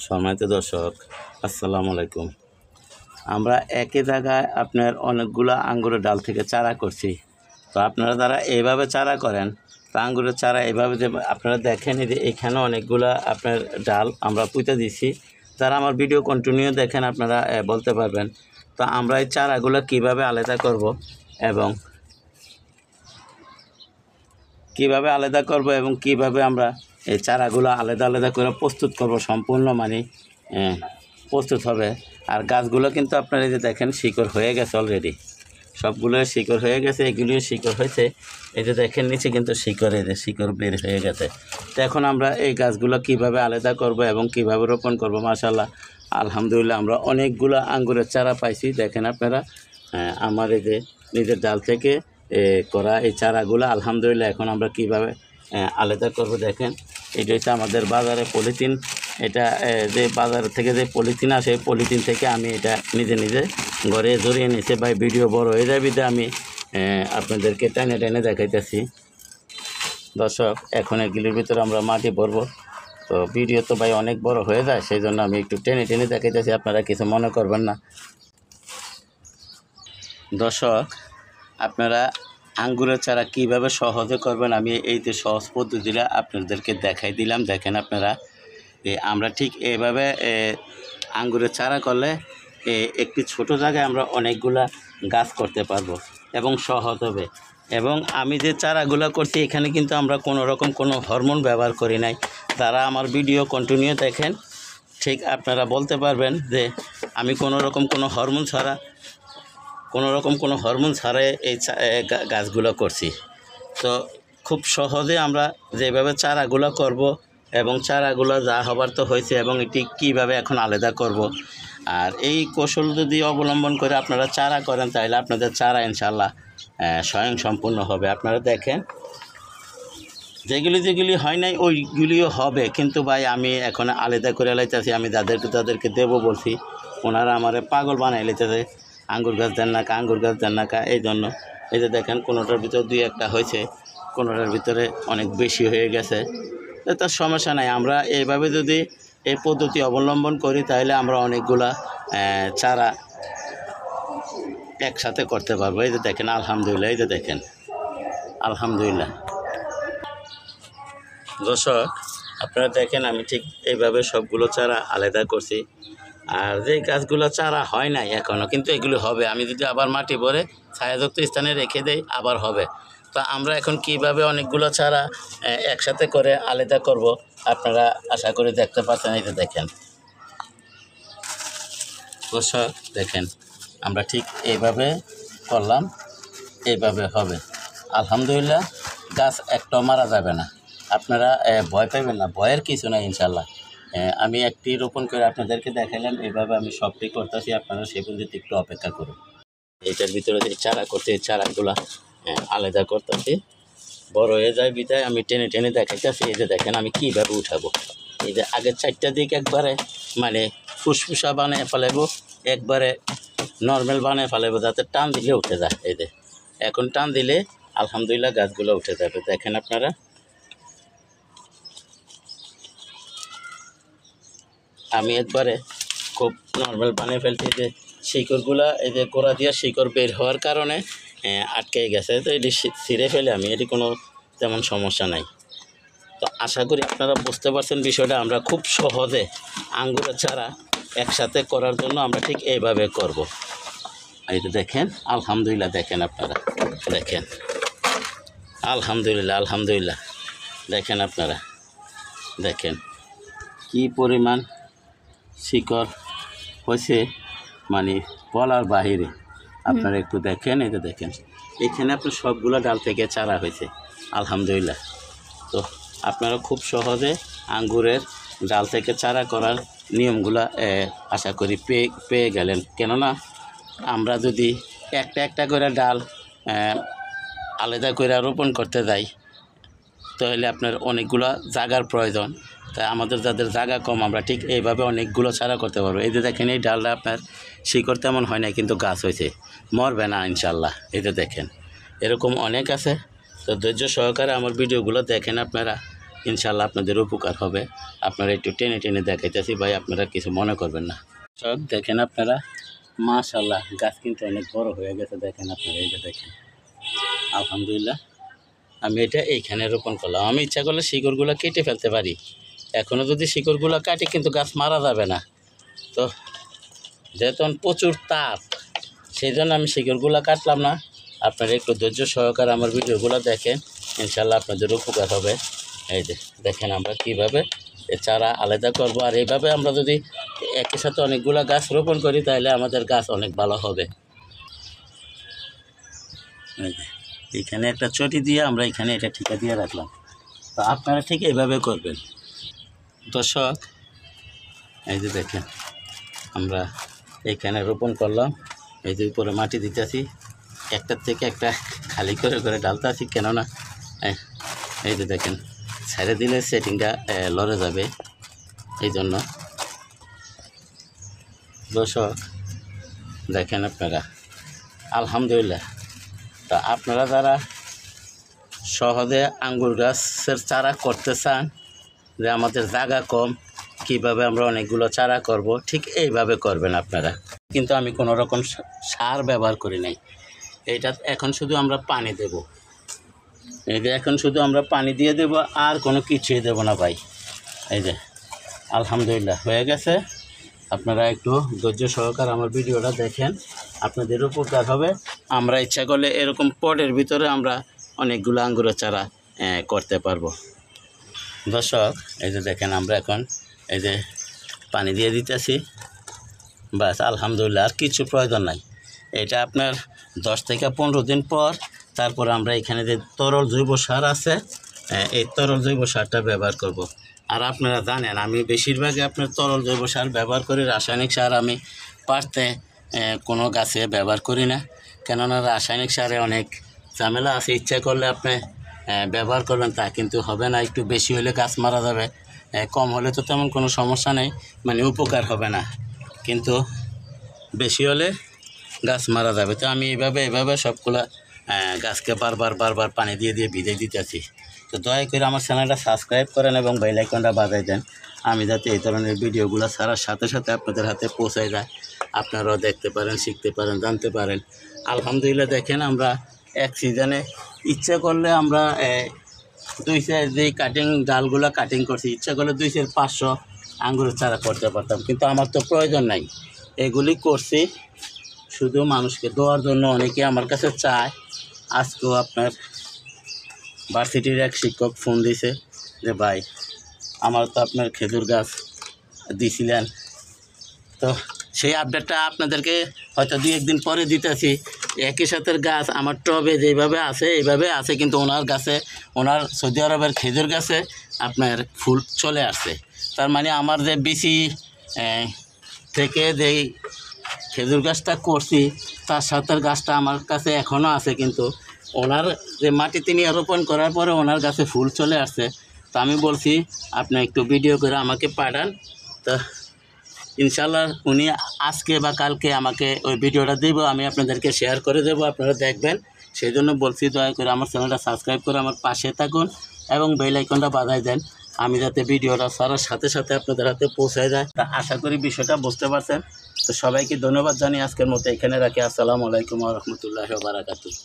সম্মানিত দর্শক, আসসালামু আলাইকুম। আমরা একই জায়গায় আপনার অনেকগুলো আঙ্গুরের ডাল থেকে চারা করছি। তো আপনারা যারা এইভাবে চারা করেন, তো আঙ্গুরের চারা এইভাবে যে আপনারা দেখেন যে এখানে অনেকগুলো আপনার ডাল আমরা পুঁতে দিছি। যারা আমার ভিডিও কন্টিনিউ দেখেন আপনারা বলতে পারবেন। তো আমরা এই চারাগুলো কীভাবে আলাদা করব এবং কিভাবে আমরা এই চারাগুলো আলাদা করে প্রস্তুত করব, সম্পূর্ণ প্রস্তুত হবে। আর গাছগুলো কিন্তু আপনারা এই যে দেখেন শিকড় হয়ে গেছে অলরেডি, সবগুলো শিকড় হয়ে গেছে, এগুলিও শিকড় হয়েছে। এই যে দেখেন নিচে কিন্তু শিকড় বের হয়ে গেছে। তো এখন আমরা এই গাছগুলো কিভাবে আলাদা করব এবং কিভাবে রোপণ করব। মাশাআল্লাহ, আলহামদুলিল্লাহ, আমরা অনেকগুলো আঙ্গুরের চারা পাইছি। দেখেন আপনারা, আমার এই যে নিজের ডাল থেকে করা এই চারাগুলো আলহামদুলিল্লাহ। এখন আমরা কিভাবে আলাদা করব দেখেন। এটা হচ্ছে আমাদের বাজারে পলিথিন, এটা যে বাজার থেকে যে পলিথিন আসে, পলিথিন থেকে আমি এটা নিজে ঘরে জড়িয়ে নিয়েছি। ভাই ভিডিও বড় হয়ে যাবে, আমি আপনাদেরকে টেনে দেখাইতেছি। দর্শক, এখন এগুলির ভিতরে আমরা মাটি ভরবো। তো ভিডিও তো ভাই অনেক বড় হয়ে যায়, সেই জন্য আমি একটু টেনে দেখাইতেছি, আপনারা কিছু মনে করবেন না। দর্শক, আপনারা আঙ্গুরের চারা কিভাবে সহজে করবেন, আমি এই যে সহজ পদ্ধতিটা আপনাদেরকে দেখাই দিলাম। দেখেন আপনারা, আমরা ঠিক এভাবে আঙ্গুরের চারা করলে একটি ছোট জায়গায় আমরা অনেকগুলা গাছ করতে পারবো এবং সহজ হবে। এবং আমি যে চারাগুলো করছি এখানে কিন্তু আমরা কোনো হরমোন ব্যবহার করি নাই। যারা আমার ভিডিও কন্টিনিউ দেখেন, ঠিক আপনারা বলতে পারবেন যে আমি কোনো হরমোন ছাড়াই এই গাছগুলো করছি। তো খুব সহজে আমরা যেভাবে চারাগুলো করব এবং চারাগুলো যা হবার তো হয়েছে, এবং এটি কীভাবে এখন আলাদা করব। আর এই কৌশল যদি অবলম্বন করে আপনারা চারা করেন, তাহলে আপনাদের চারা ইনশাল্লাহ স্বয়ংসম্পূর্ণ হবে। আপনারা দেখেন, যেগুলি হয় নাই ওইগুলিও হবে। কিন্তু ভাই আমি এখন আলাদা করে লাইতেছি, আমি তাদেরকে দেবো বলছি, ওনারা আমারে পাগল বানাই লাইতেছে, আঙ্গুর গাছ দেন না কা। এই জন্য এই যে দেখেন, কোনোটার ভিতরে 2-1টা হয়েছে, কোনোটার ভিতরে অনেক বেশি হয়ে গেছে। তার সমস্যা নাই, আমরা এইভাবে যদি এই পদ্ধতি অবলম্বন করি, তাহলে আমরা অনেকগুলা চারা একসাথে করতে পারবো। এই যে দেখেন, আলহামদুলিল্লাহ, এই যে দেখেন, আলহামদুলিল্লাহ। দর্শক, আপনারা দেখেন, আমি ঠিক এইভাবে সবগুলো চারা আলাদা করছি। আর যে গাছগুলো চারা হয় নাই এখনও, কিন্তু এগুলো হবে। আমি যদি আবার মাটি ভরে ছায়াযুক্ত স্থানে রেখে দেই, আবার হবে। তো আমরা এখন কিভাবে অনেকগুলো চারা একসাথে করে আলাদা করব, আপনারা আশা করি দেখতে পাচ্ছেন। এই যে দেখেন দর্শক, দেখেন আমরা ঠিক এইভাবে করলাম, এইভাবে হবে। আলহামদুলিল্লাহ, গাছ একটাও মারা যাবে না। আপনারা ভয় পাবেন না, ভয়ের কিছু নাই ইনশাল্লাহ। আমি একটি রোপণ করে আপনাদেরকে দেখালাম, এইভাবে আমি সবটি করতেছি। আপনারা সেই পর্যন্ত একটু অপেক্ষা করুন। এইটার ভিতরে যে চারা করতে, এই চারাগুলো আলাদা করতেছি। বড় হয়ে যায় বিদায় আমি টেনে দেখাইতেছি। এই যে দেখেন আমি কীভাবে উঠাবো। এই যে আগের 4টা দিক একবারে ফুসফুসা বানিয়ে ফেলাবো, একবারে নর্মাল বানিয়ে ফেলাবো, যাতে টান দিলে উঠে যায়। এই যে এখন টান দিলে আলহামদুলিল্লাহ গাছগুলো উঠে যাবে। দেখেন আপনারা, আমি একবারে খুব নর্মাল বানিয়ে ফেলছি। যে শিকড়গুলা, এই যে গোড়া দিয়া শিকড় বের হওয়ার কারণে আটকে গেছে, তো এটি ছিঁড়ে ফেলে আমি, এটি কোনো তেমন সমস্যা নাই। তো আশা করি আপনারা বুঝতে পারছেন বিষয়টা। আমরা খুব সহজে আঙ্গুরের চারা একসাথে করার জন্য আমরা ঠিক এইভাবে করব। এই যে দেখেন, আলহামদুলিল্লাহ, দেখেন আপনারা, দেখেন আলহামদুলিল্লাহ, দেখেন আপনারা, দেখেন কি পরিমাণ শিকড় হয়েছে, বলার বাহিরে। আপনারা একটু দেখেন, এই যে দেখেন, এখানে আপনার সবগুলো ডাল থেকে চারা হয়েছে আলহামদুলিল্লাহ। তো আপনারা খুব সহজে আঙ্গুরের ডাল থেকে চারা করার নিয়মগুলো আশা করি পেয়ে গেলেন। কেননা আমরা যদি একটা করে ডাল আলাদা করে রোপণ করতে যাই, তাহলে আপনার অনেকগুলো জায়গার প্রয়োজন। তাই আমাদের যাদের জায়গা কম, আমরা ঠিক এইভাবে অনেকগুলো চারা করতে পারবো। এই যে দেখেন, এই ডালটা আপনার শিকড় তেমন হয় না, কিন্তু গাছ হয়েছে, মরবে না ইনশাল্লাহ। এই যে দেখেন, এরকম অনেক আছে। তো ধৈর্য সহকারে আমার ভিডিওগুলো দেখেন আপনারা, ইনশাল্লাহ আপনাদের উপকার হবে। আপনারা একটু টেনে টেনে দেখাইতেছি ভাই, আপনারা কিছু মনে করবেন না। সব দেখেন আপনারা, মাশাল্লাহ গাছ কিন্তু অনেক বড় হয়ে গেছে। দেখেন আপনারা, এই যে দেখেন আলহামদুলিল্লাহ। আমি এটা এইখানে রোপণ করলাম। আমি ইচ্ছা করলে শিকড়গুলো কেটে ফেলতে পারি, এখনও যদি শিকড়গুলো কাটি কিন্তু গাছ মারা যাবে না। তো যেহেতু প্রচুর তাপ, সেই জন্য আমি শিকড়গুলো কাটলাম না। আপনারা একটু ধৈর্য সহকারে আমার ভিডিওগুলো দেখেন, ইনশাল্লাহ আপনাদের উপকার হবে। এই যে দেখেন আমরা কীভাবে চারা আলাদা করব, আর এইভাবে আমরা যদি একই সাথে অনেকগুলো গাছ রোপণ করি তাহলে আমাদের গাছ অনেক ভালো হবে। এই যে এখানে একটা চটি দিয়ে আমরা এখানে এটা ঠিকা দিয়ে রাখলাম। তো আপনারা ঠিক এইভাবে করবেন। দর্শক এই যে দেখেন আমরা এখানে রোপণ করলাম, এই যে উপরে মাটি দিতেছি, একটার থেকে একটা খালি করে করে ঢালতেছি, কেননা এই যে দেখেন ছেড়ে দিলে সেটিংটা লড়ে যাবে, এই জন্য। দর্শক দেখেন আপনারা আলহামদুলিল্লাহ। তা আপনারা যারা সহজে আঙ্গুর গাছের চারা করতে চান, যে আমাদের জায়গা কম, কিভাবে আমরা অনেকগুলো চারা করব, ঠিক এইভাবে করবেন আপনারা। কিন্তু আমি কোনো রকম সার ব্যবহার করি নাই। এইটা এখন শুধু আমরা পানি দেব, এই যে এখন শুধু আমরা পানি দিয়ে দেব, আর কোনো কিছুই দেব না ভাই। এই যে আলহামদুলিল্লাহ হয়ে গেছে। আপনারা একটু ধৈর্য সহকারে আমার ভিডিওটা দেখেন, আপনাদের উপকার হবে। আমরা ইচ্ছা করলে এরকম পটের ভিতরে আমরা অনেকগুলো আঙ্গুরের চারা করতে পারবো। দর্শক এই যে দেখেন আমরা এখন এই যে পানি দিয়ে দিতেছি, বাস আলহামদুলিল্লাহ, আর কিছু প্রয়োজন নাই। এটা আপনার 10 থেকে 15 দিন পর তারপর আমরা এখানে যে তরল জৈব সার আছে, এই তরল জৈব সারটা ব্যবহার করব। আর আপনারা জানেন আমি বেশিরভাগই আপনার তরল জৈব সার ব্যবহার করি, রাসায়নিক সার আমি পারতে কোনো গাছে ব্যবহার করি না, কেননা রাসায়নিক সারে অনেক ঝামেলা আছে। ইচ্ছা করলে আপনি ব্যবহার করবেন, তা কিন্তু হবে না। একটু বেশি হলে গাছ মারা যাবে, কম হলে তো তেমন কোনো সমস্যা নেই, মানে উপকার হবে না, কিন্তু বেশি হলে গাছ মারা যাবে। তো আমি এইভাবে সবগুলা গাছকে বারবার পানি দিয়ে ভিজিয়ে দিতেছি। তো দয়া করে আমার চ্যানেলটা সাবস্ক্রাইব করেন এবং বেল আইকনটা বাজাই দেন, আমি যাতে এই ধরনের ভিডিওগুলো ছাড়ার সাথে সাথে আপনাদের হাতে পৌঁছায় যায়, আপনারাও দেখতে পারেন, শিখতে পারেন, জানতে পারেন। আলহামদুলিল্লাহ দেখেন আমরা এক সিজনে ইচ্ছা করলে আমরা 2 সের যেই কাটিং ডালগুলো কাটিং করছি, ইচ্ছা করলে 2 সের 500 আঙ্গুরের চারা করতে পারতাম, কিন্তু আমার তো প্রয়োজন নাই। এগুলি করছি শুধু মানুষকে দেওয়ার জন্য। অনেকে আমার কাছে চায়। আজকেও আপনার ভার্সিটির এক শিক্ষক ফোন দিয়েছে যে ভাই আমার তো আপনার খেজুর গাছ দিয়েছিলেন, তো সেই আপডেটটা আপনাদেরকে হয়তো 2-1 দিন পরে দিতেছি। একই সাথে গাছ আমার টবে যেভাবে আছে এইভাবে আছে, কিন্তু ওনার গাছে, ওনার সৌদি আরবের খেজুর গাছে আপনার ফুল চলে আসছে। তার মানে আমার যে বিসি থেকে যেই খেজুর গাছটা করছি তার সাথে গাছটা আমার কাছে এখনও আছে, কিন্তু ওনার যে মাটিতে নিয়ে রোপণ করার পরে ওনার গাছে ফুল চলে আসছে। তো আমি বলছি আপনি একটু ভিডিও করে আমাকে পাঠান, তো ইনশাল্লাহ উনি আজকে বা কালকে আমাকে ওই ভিডিওটা দেবো, আমি আপনাদেরকে শেয়ার করে দেবো, আপনারা দেখবেন। সেই জন্য বলছি দয়া করে আমার চ্যানেলটা সাবস্ক্রাইব করে আমার পাশে থাকুন এবং বেল আইকনটা বাজায় দেন, আমি যাতে ভিডিওটা ছাড়ার সাথে সাথে আপনাদের হাতে পৌঁছায় যায়। তা আশা করি বিষয়টা বুঝতে পারছেন। তো সবাইকে ধন্যবাদ জানিয়ে আজকের মতো এখানে রাখি। আসসালামু আলাইকুম ওয়া রাহমাতুল্লাহি ওয়া বারাকাতুহু।